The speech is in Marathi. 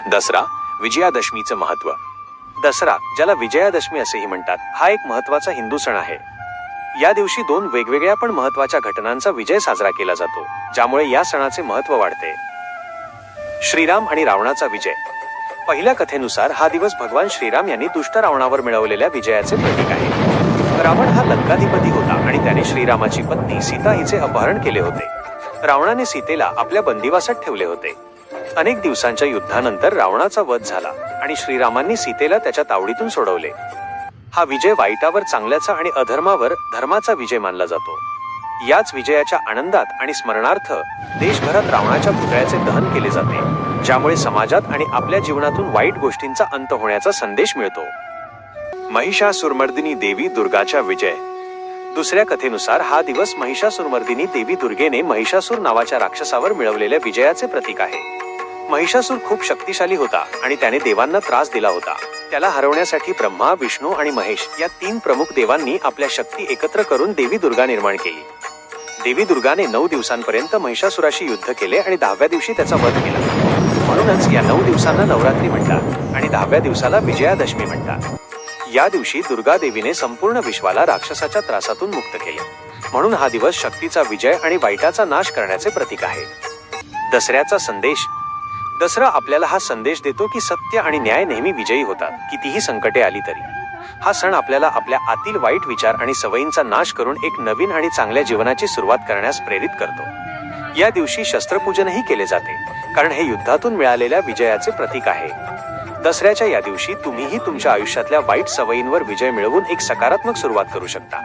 दसरा, विजयादशमीचं महत्त्व. दसरा, ज्याला विजयादशमी असेही म्हणतात, हा एक महत्त्वाचा हिंदू सण आहे. या दिवशी दोन वेगवेगळ्या पण महत्त्वाच्या घटनांचा विजय साजरा केला जातो, ज्यामुळे या सणाचे महत्त्व वाढते. श्रीराम आणि रावणाचा विजय. पहिल्या कथेनुसार हा दिवस भगवान श्रीराम यांनी दुष्ट रावणावर मिळवलेल्या विजयाचे प्रतीक आहे. रावण हा लंकाधिपती होता आणि त्याने श्रीरामाची पत्नी सीता हिचे अपहरण केले होते. रावणाने सीतेला आपल्या बंदिवासात ठेवले होते. अनेक दिवसांच्या युद्धानंतर रावणाचा वध झाला आणि श्रीरामांनी सीतेला त्याच्या तावडीतून सोडवले. हा विजय वाईटावर चांगल्याचा आणि अधर्मावर धर्माचा विजय मानला जातो. याच विजयाच्या आनंदात आणि स्मरणार्थ देशभरात रावणाच्या पुतळ्याचे दहन केले जाते, ज्यामुळे समाजात आणि आपल्या जीवनातून वाईट गोष्टींचा अंत होण्याचा संदेश मिळतो. महिषासुरमर्दिनी देवी दुर्गाचा विजय. दुसऱ्या कथेनुसार हा दिवस महिषासुरमर्दिनी देवी दुर्गेने महिषासूर नावाच्या राक्षसावर मिळवलेल्या विजयाचे प्रतीक आहे. महिषासूर खूप शक्तिशाली होता आणि त्याने देवांना त्रास दिला होता. त्याला हरवण्यासाठी ब्रह्मा, विष्णू आणि महेश या तीन प्रमुख देवांनी आपल्या शक्ती एकत्र करून देवी दुर्गा निर्माण केली. देवी दुर्गाने 9 दिवसांपर्यंत महिषासुराशी युद्ध केले आणि 10व्या दिवशी त्याचा वध केला. म्हणूनच या 9 दिवसांना नवरात्री म्हणतात आणि 10व्या दिवसाला विजयादशमी म्हणतात. या दिवशी दुर्गा देवीने संपूर्ण विश्वाला राक्षसाच्या त्रासातून मुक्त केले. म्हणून हा दिवस शक्तीचा विजय आणि वाईटाचा नाश करण्याचे प्रतीक आहे. दसऱ्याचा संदेश. दसरा आपल्याला हा संदेश देतो की सत्य आणि न्याय नेहमी विजयी होतात, कितीही संकटे आली तरी. हा सण आपल्याला आपल्या आतील वाईट विचार आणि सवयींचा नाश करून एक नवीन आणि चांगल्या जीवनाची सुरुवात करण्यास प्रेरित करतो. या दिवशी शस्त्रपूजनही केले जाते, कारण हे युद्धातून मिळालेल्या विजयाचे प्रतीक आहे. दसऱ्याच्या या दिवशी तुम्हीही तुमच्या आयुष्यातल्या वाईट सवयींवर विजय मिळवून एक सकारात्मक सुरुवात करू शकता.